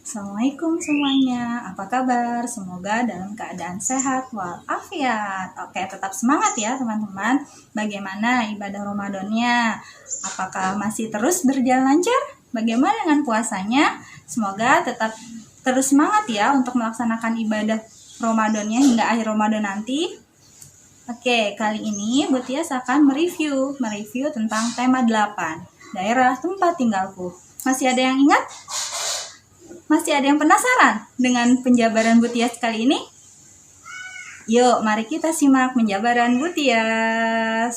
Assalamualaikum semuanya, apa kabar? Semoga dalam keadaan sehat walafiat. Oke, tetap semangat ya teman-teman. Bagaimana ibadah Ramadannya? Apakah masih terus berjalan lancar? Bagaimana dengan puasanya? Semoga tetap terus semangat ya untuk melaksanakan ibadah Ramadannya hingga akhir Ramadan nanti. Oke, kali ini Bu Tias akan mereview tentang tema 8, daerah tempat tinggalku. Masih ada yang ingat? Masih ada yang penasaran dengan penjabaran Bu Tias kali ini? Yuk, mari kita simak penjabaran Bu Tias.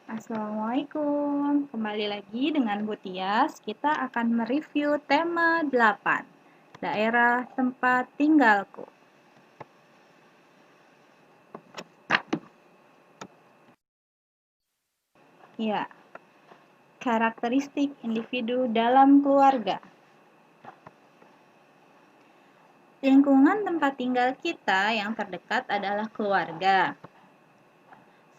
Assalamualaikum. Kembali lagi dengan Bu Tias. Kita akan mereview tema 8, daerah tempat tinggalku. Ya, karakteristik individu dalam keluarga. Lingkungan tempat tinggal kita yang terdekat adalah keluarga.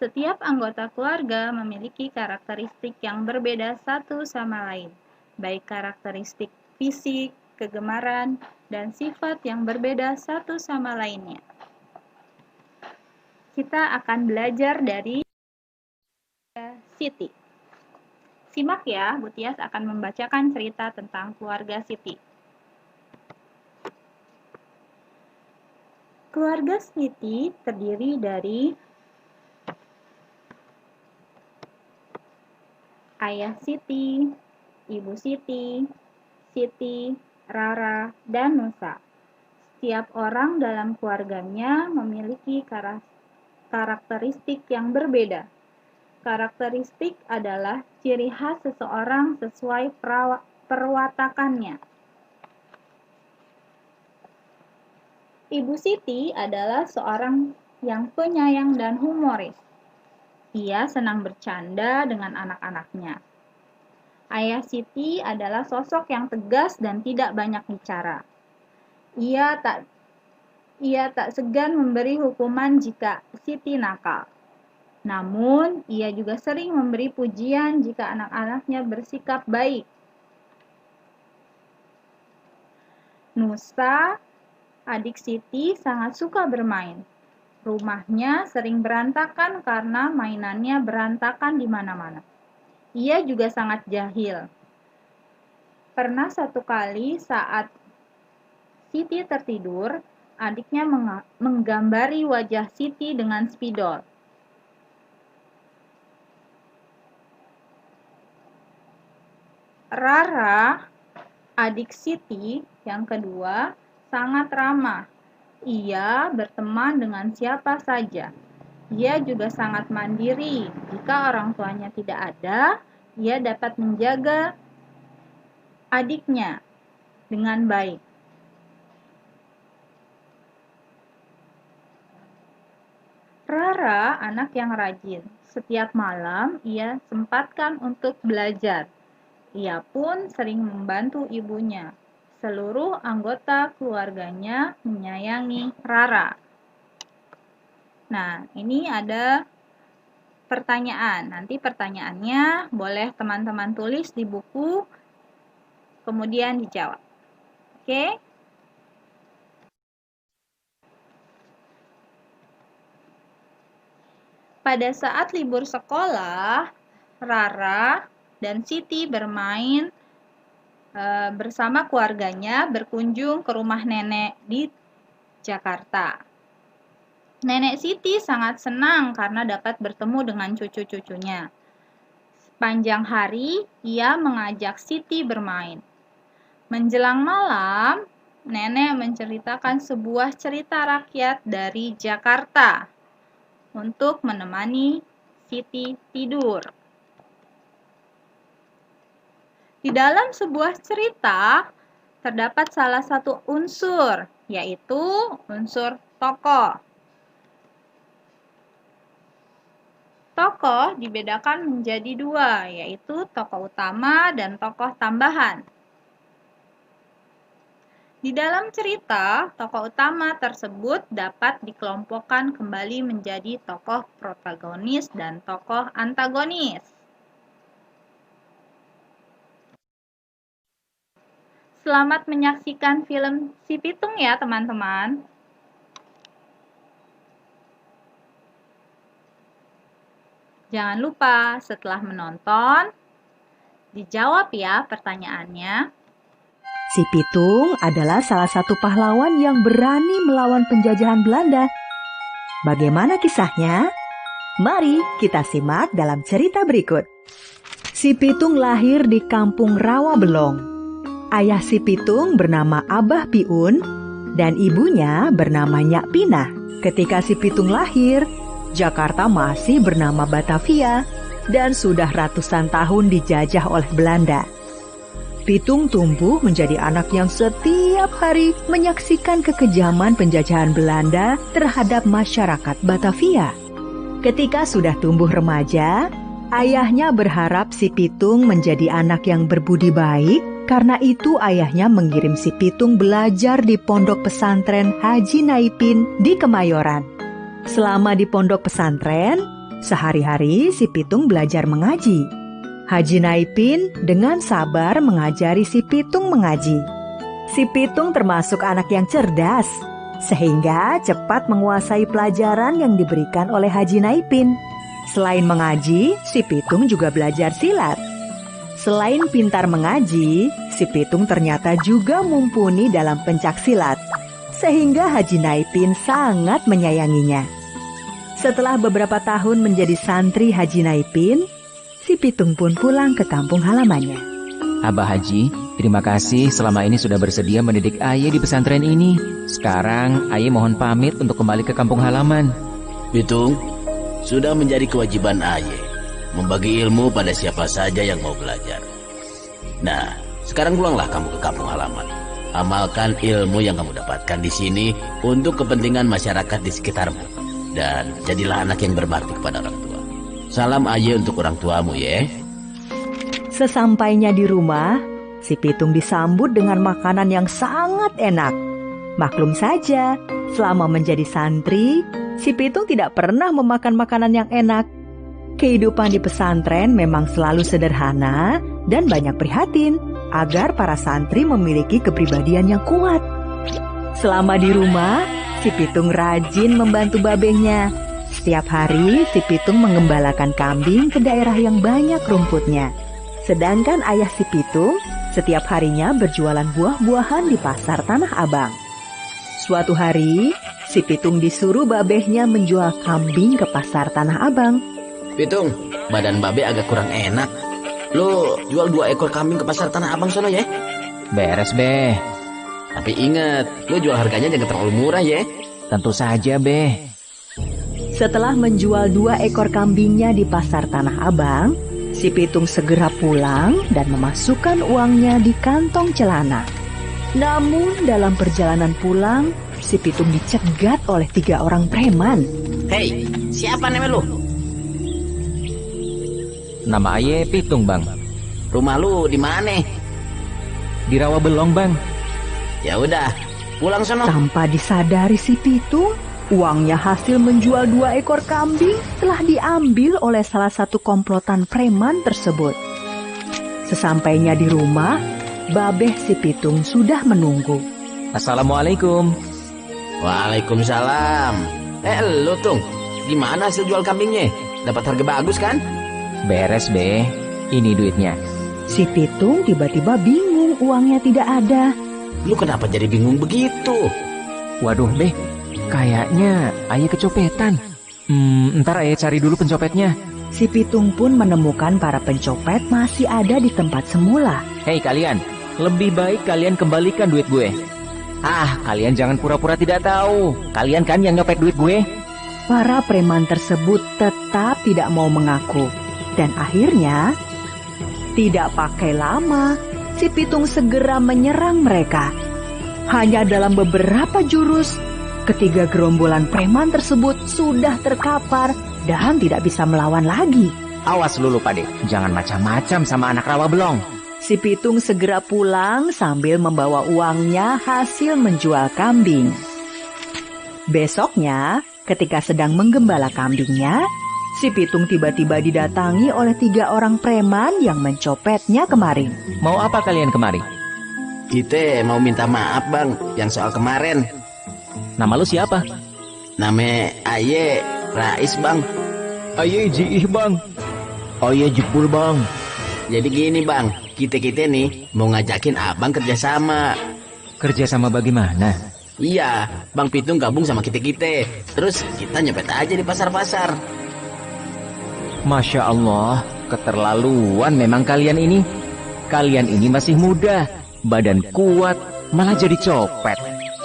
Setiap anggota keluarga memiliki karakteristik yang berbeda satu sama lain, baik karakteristik fisik, kegemaran, dan sifat yang berbeda satu sama lainnya. Kita akan belajar dari Siti. Simak ya, Bu Tias akan membacakan cerita tentang keluarga Siti. Keluarga Siti terdiri dari ayah Siti, ibu Siti, Siti, Rara, dan Nusa. Setiap orang dalam keluarganya memiliki karakteristik yang berbeda. Karakteristik adalah ciri khas seseorang sesuai perwatakannya. Ibu Siti adalah seorang yang penyayang dan humoris. Ia senang bercanda dengan anak-anaknya. Ayah Siti adalah sosok yang tegas dan tidak banyak bicara. Ia tak segan memberi hukuman jika Siti nakal. Namun, ia juga sering memberi pujian jika anak-anaknya bersikap baik. Nusa, adik Siti, sangat suka bermain. Rumahnya sering berantakan karena mainannya berantakan di mana-mana. Ia juga sangat jahil. Pernah satu kali saat Siti tertidur, adiknya menggambari wajah Siti dengan spidol. Rara, adik Siti yang kedua, sangat ramah. Ia berteman dengan siapa saja. Ia juga sangat mandiri. Jika orang tuanya tidak ada, ia dapat menjaga adiknya dengan baik. Rara, anak yang rajin. Setiap malam, ia sempatkan untuk belajar. Ia pun sering membantu ibunya. Seluruh anggota keluarganya menyayangi Rara. Nah, ini ada pertanyaan. Nanti pertanyaannya boleh teman-teman tulis di buku, kemudian dijawab. Oke? Pada saat libur sekolah, Rara dan Siti bermain bersama keluarganya berkunjung ke rumah nenek di Jakarta. Nenek Siti sangat senang karena dapat bertemu dengan cucu-cucunya. Sepanjang hari, ia mengajak Siti bermain. Menjelang malam, nenek menceritakan sebuah cerita rakyat dari Jakarta untuk menemani Siti tidur. Di dalam sebuah cerita, terdapat salah satu unsur, yaitu unsur tokoh. Tokoh dibedakan menjadi dua, yaitu tokoh utama dan tokoh tambahan. Di dalam cerita, tokoh utama tersebut dapat dikelompokkan kembali menjadi tokoh protagonis dan tokoh antagonis. Selamat menyaksikan film Si Pitung ya teman-teman. Jangan lupa setelah menonton, dijawab ya pertanyaannya. Si Pitung adalah salah satu pahlawan yang berani melawan penjajahan Belanda. Bagaimana kisahnya? Mari kita simak dalam cerita berikut. Si Pitung lahir di kampung Rawabelong. Ayah si Pitung bernama Abah Piun dan ibunya bernama Nyak Pinah. Ketika si Pitung lahir, Jakarta masih bernama Batavia dan sudah ratusan tahun dijajah oleh Belanda. Pitung tumbuh menjadi anak yang setiap hari menyaksikan kekejaman penjajahan Belanda terhadap masyarakat Batavia. Ketika sudah tumbuh remaja, ayahnya berharap si Pitung menjadi anak yang berbudi baik. Karena itu ayahnya mengirim si Pitung belajar di pondok pesantren Haji Naipin di Kemayoran. Selama di pondok pesantren, sehari-hari si Pitung belajar mengaji. Haji Naipin dengan sabar mengajari si Pitung mengaji. Si Pitung termasuk anak yang cerdas, sehingga cepat menguasai pelajaran yang diberikan oleh Haji Naipin. Selain mengaji, si Pitung juga belajar silat. Selain pintar mengaji, si Pitung ternyata juga mumpuni dalam pencak silat, sehingga Haji Naipin sangat menyayanginya. Setelah beberapa tahun menjadi santri Haji Naipin, si Pitung pun pulang ke kampung halamannya. Abah Haji, terima kasih selama ini sudah bersedia mendidik Aye di pesantren ini. Sekarang Aye mohon pamit untuk kembali ke kampung halaman. Pitung, sudah menjadi kewajiban Aye membagi ilmu pada siapa saja yang mau belajar. Nah, sekarang pulanglah kamu ke kampung halaman. Amalkan ilmu yang kamu dapatkan di sini untuk kepentingan masyarakat di sekitarmu. Dan jadilah anak yang berbakti kepada orang tua. Salam Aye untuk orang tuamu ya. Sesampainya di rumah, si Pitung disambut dengan makanan yang sangat enak. Maklum saja, selama menjadi santri, si Pitung tidak pernah memakan makanan yang enak. Kehidupan di pesantren memang selalu sederhana dan banyak prihatin agar para santri memiliki kepribadian yang kuat. Selama di rumah, si Pitung rajin membantu babehnya. Setiap hari, si Pitung mengembalakan kambing ke daerah yang banyak rumputnya. Sedangkan ayah si Pitung setiap harinya berjualan buah-buahan di pasar Tanah Abang. Suatu hari, si Pitung disuruh babehnya menjual kambing ke pasar Tanah Abang. Pitung, badan babe agak kurang enak. Lo jual 2 ekor kambing ke pasar Tanah Abang sono ya? Beres, Beh. Tapi ingat, lo jual harganya jangan terlalu murah ya. Tentu saja, Beh. Setelah menjual 2 ekor kambingnya di pasar Tanah Abang, si Pitung segera pulang dan memasukkan uangnya di kantong celana. Namun dalam perjalanan pulang, si Pitung dicegat oleh 3 orang preman. Hei, siapa namanya lo? Nama Aye Pitung, Bang. Rumah lu di mana? Di Rawabelong, Bang. Ya udah, pulang sono. Tanpa disadari si Pitung, uangnya hasil menjual 2 ekor kambing telah diambil oleh salah satu komplotan preman tersebut. Sesampainya di rumah, babeh si Pitung sudah menunggu. Assalamualaikum. Waalaikumsalam. Lo Tung, gimana hasil jual kambingnya? Dapat harga bagus kan? Beres, Beh. Ini duitnya. Si Pitung tiba-tiba bingung uangnya tidak ada. Lu kenapa jadi bingung begitu? Waduh, Beh. Kayaknya Aye kecopetan. Ntar Aye cari dulu pencopetnya. Si Pitung pun menemukan para pencopet masih ada di tempat semula. Hei kalian, lebih baik kalian kembalikan duit gue. Kalian jangan pura-pura tidak tahu. Kalian kan yang nyopet duit gue. Para preman tersebut tetap tidak mau mengaku. Dan akhirnya, tidak pakai lama, si Pitung segera menyerang mereka. Hanya dalam beberapa jurus, ketiga gerombolan preman tersebut sudah terkapar dan tidak bisa melawan lagi. Awas lu Pade, jangan macam-macam sama anak Rawabelong. Si Pitung segera pulang sambil membawa uangnya hasil menjual kambing. Besoknya, ketika sedang menggembala kambingnya, si Pitung tiba-tiba didatangi oleh 3 orang preman yang mencopetnya kemarin. Mau apa kalian kemari? Kita mau minta maaf bang, yang soal kemarin. Nama lu siapa? Nama Aye Rais bang. Aye Jiih bang. Aye Jepul bang. Jadi gini bang, kita nih mau ngajakin abang kerjasama. Kerjasama bagaimana? Iya, Bang Pitung gabung sama kita. Terus kita nyepet aja di pasar-pasar. Masya Allah, keterlaluan memang kalian ini. Kalian ini masih muda, badan kuat, malah jadi copet.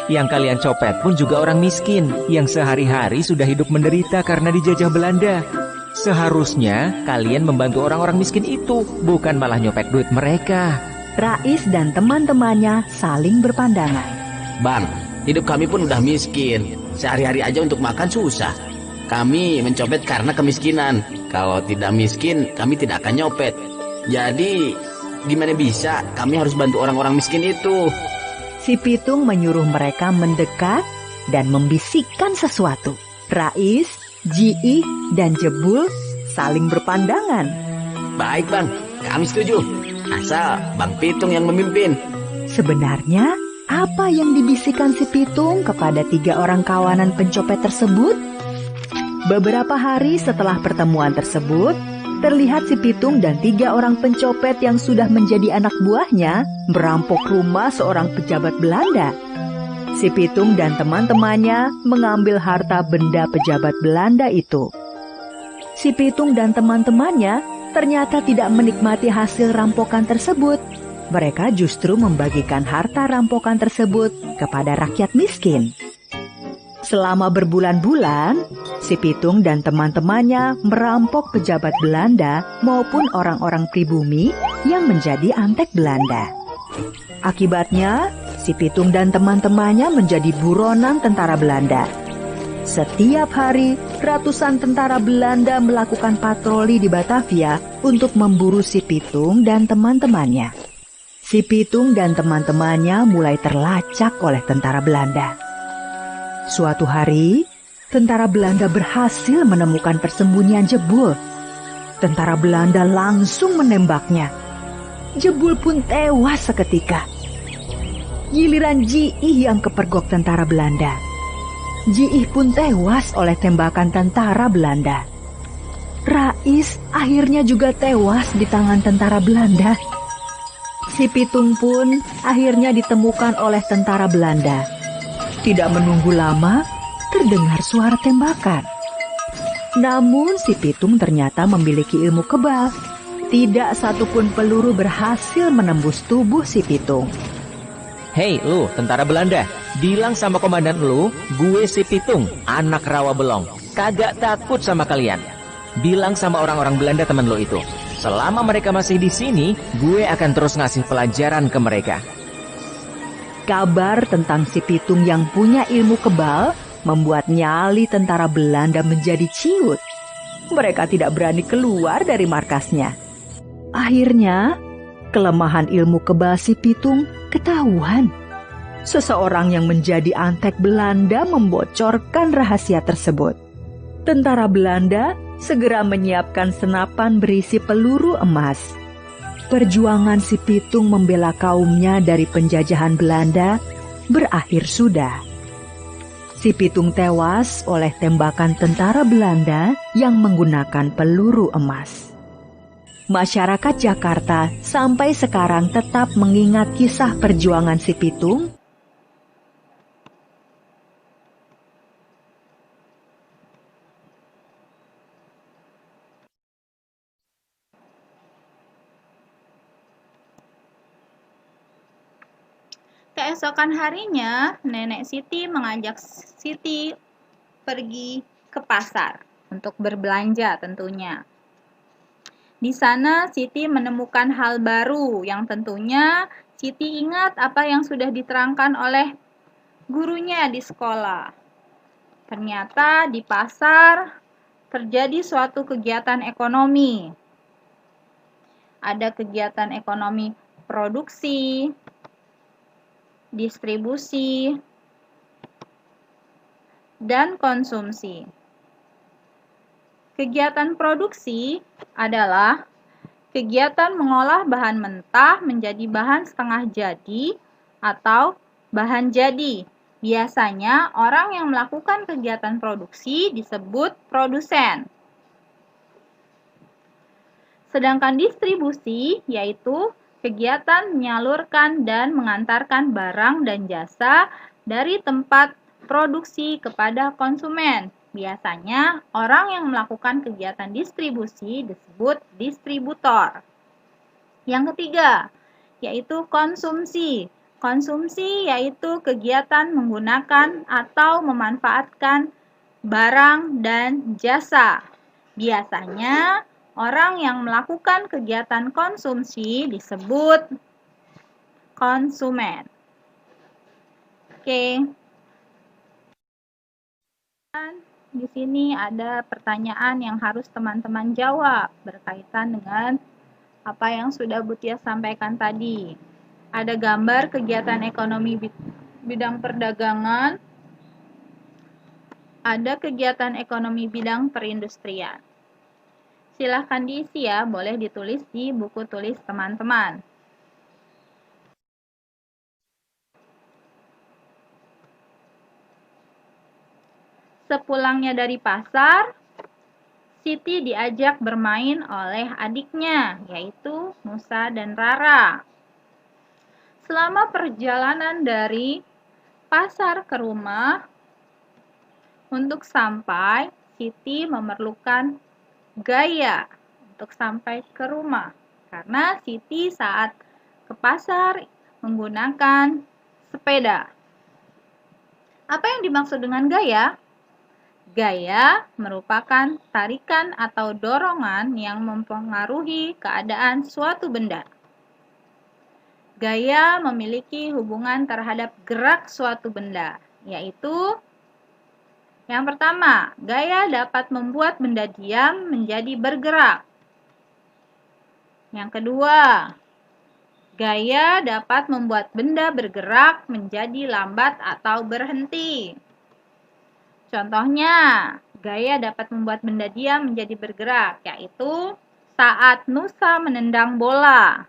Yang kalian copet pun juga orang miskin, yang sehari-hari sudah hidup menderita karena dijajah Belanda. Seharusnya kalian membantu orang-orang miskin itu, bukan malah nyopet duit mereka. Rais dan teman-temannya saling berpandangan. Bang, hidup kami pun udah miskin. Sehari-hari aja untuk makan susah. Kami mencopet karena kemiskinan. Kalau tidak miskin, kami tidak akan nyopet. Jadi, gimana bisa? Kami harus bantu orang-orang miskin itu. Si Pitung menyuruh mereka mendekat dan membisikkan sesuatu. Rais, Jiih, dan Jebul saling berpandangan. Baik bang, kami setuju. Asal Bang Pitung yang memimpin. Sebenarnya, apa yang dibisikkan si Pitung kepada 3 orang kawanan pencopet tersebut? Beberapa hari setelah pertemuan tersebut, terlihat si Pitung dan 3 orang pencopet yang sudah menjadi anak buahnya merampok rumah seorang pejabat Belanda. Si Pitung dan teman-temannya mengambil harta benda pejabat Belanda itu. Si Pitung dan teman-temannya ternyata tidak menikmati hasil rampokan tersebut. Mereka justru membagikan harta rampokan tersebut kepada rakyat miskin. Selama berbulan-bulan, si Pitung dan teman-temannya merampok pejabat Belanda maupun orang-orang pribumi yang menjadi antek Belanda. Akibatnya, si Pitung dan teman-temannya menjadi buronan tentara Belanda. Setiap hari, ratusan tentara Belanda melakukan patroli di Batavia untuk memburu si Pitung dan teman-temannya. Si Pitung dan teman-temannya mulai terlacak oleh tentara Belanda. Suatu hari, tentara Belanda berhasil menemukan persembunyian Jebul. Tentara Belanda langsung menembaknya. Jebul pun tewas seketika. Giliran Jiih yang kepergok tentara Belanda. Jiih pun tewas oleh tembakan tentara Belanda. Rais akhirnya juga tewas di tangan tentara Belanda. Si Pitung pun akhirnya ditemukan oleh tentara Belanda. Tidak menunggu lama, terdengar suara tembakan. Namun si Pitung ternyata memiliki ilmu kebal. Tidak satupun peluru berhasil menembus tubuh si Pitung. Hei lu, tentara Belanda, bilang sama komandan lu, gue si Pitung, anak rawa belong. Kagak takut sama kalian. Bilang sama orang-orang Belanda teman lu itu, selama mereka masih di sini, gue akan terus ngasih pelajaran ke mereka. Kabar tentang si Pitung yang punya ilmu kebal membuat nyali tentara Belanda menjadi ciut. Mereka tidak berani keluar dari markasnya. Akhirnya, kelemahan ilmu kebal si Pitung ketahuan. Seseorang yang menjadi antek Belanda membocorkan rahasia tersebut. Tentara Belanda segera menyiapkan senapan berisi peluru emas. Perjuangan si Pitung membela kaumnya dari penjajahan Belanda berakhir sudah. Si Pitung tewas oleh tembakan tentara Belanda yang menggunakan peluru emas. Masyarakat Jakarta sampai sekarang tetap mengingat kisah perjuangan si Pitung. Keesokan harinya, Nenek Siti mengajak Siti pergi ke pasar untuk berbelanja tentunya. Di sana Siti menemukan hal baru yang tentunya Siti ingat apa yang sudah diterangkan oleh gurunya di sekolah. Ternyata di pasar terjadi suatu kegiatan ekonomi. Ada kegiatan ekonomi produksi, distribusi, dan konsumsi. Kegiatan produksi adalah kegiatan mengolah bahan mentah menjadi bahan setengah jadi atau bahan jadi. Biasanya orang yang melakukan kegiatan produksi disebut produsen. Sedangkan distribusi yaitu kegiatan menyalurkan dan mengantarkan barang dan jasa dari tempat produksi kepada konsumen. Biasanya orang yang melakukan kegiatan distribusi disebut distributor. Yang ketiga, yaitu konsumsi. Konsumsi yaitu kegiatan menggunakan atau memanfaatkan barang dan jasa. Biasanya orang yang melakukan kegiatan konsumsi disebut konsumen. Oke. Di sini ada pertanyaan yang harus teman-teman jawab berkaitan dengan apa yang sudah Bu Tia sampaikan tadi. Ada gambar kegiatan ekonomi bidang perdagangan, ada kegiatan ekonomi bidang perindustrian. Silahkan diisi ya, boleh ditulis di buku tulis teman-teman. Sepulangnya dari pasar, Siti diajak bermain oleh adiknya, yaitu Nusa dan Rara. Selama perjalanan dari pasar ke rumah, untuk sampai, Siti memerlukan gaya untuk sampai ke rumah. Karena Siti saat ke pasar menggunakan sepeda. Apa yang dimaksud dengan gaya? Gaya merupakan tarikan atau dorongan yang mempengaruhi keadaan suatu benda. Gaya memiliki hubungan terhadap gerak suatu benda, yaitu yang pertama, gaya dapat membuat benda diam menjadi bergerak. Yang kedua, gaya dapat membuat benda bergerak menjadi lambat atau berhenti. Contohnya, gaya dapat membuat benda diam menjadi bergerak, yaitu saat Nusa menendang bola.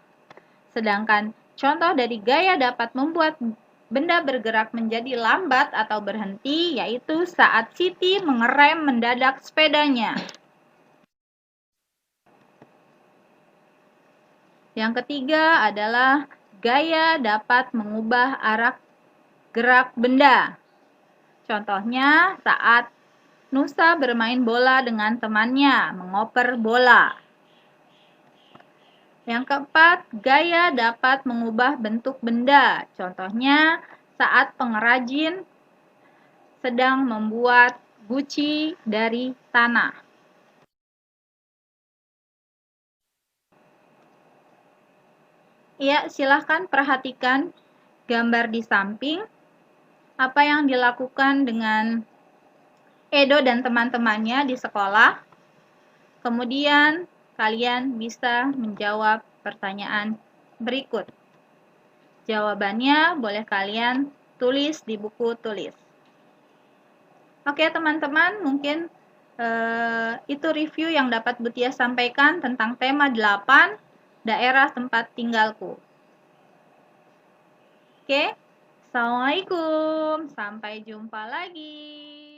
Sedangkan contoh dari gaya dapat membuat benda bergerak menjadi lambat atau berhenti, yaitu saat Siti mengerem mendadak sepedanya. Yang ketiga adalah gaya dapat mengubah arah gerak benda. Contohnya saat Nusa bermain bola dengan temannya, mengoper bola. Yang keempat, gaya dapat mengubah bentuk benda. Contohnya saat pengrajin sedang membuat guci dari tanah. Ya, silahkan perhatikan gambar di samping. Apa yang dilakukan dengan Edo dan teman-temannya di sekolah. Kemudian kalian bisa menjawab pertanyaan berikut. Jawabannya boleh kalian tulis di buku tulis. Oke teman-teman, mungkin itu review yang dapat Bu Tia sampaikan tentang tema 8, daerah tempat tinggalku. Oke, Assalamualaikum, sampai jumpa lagi.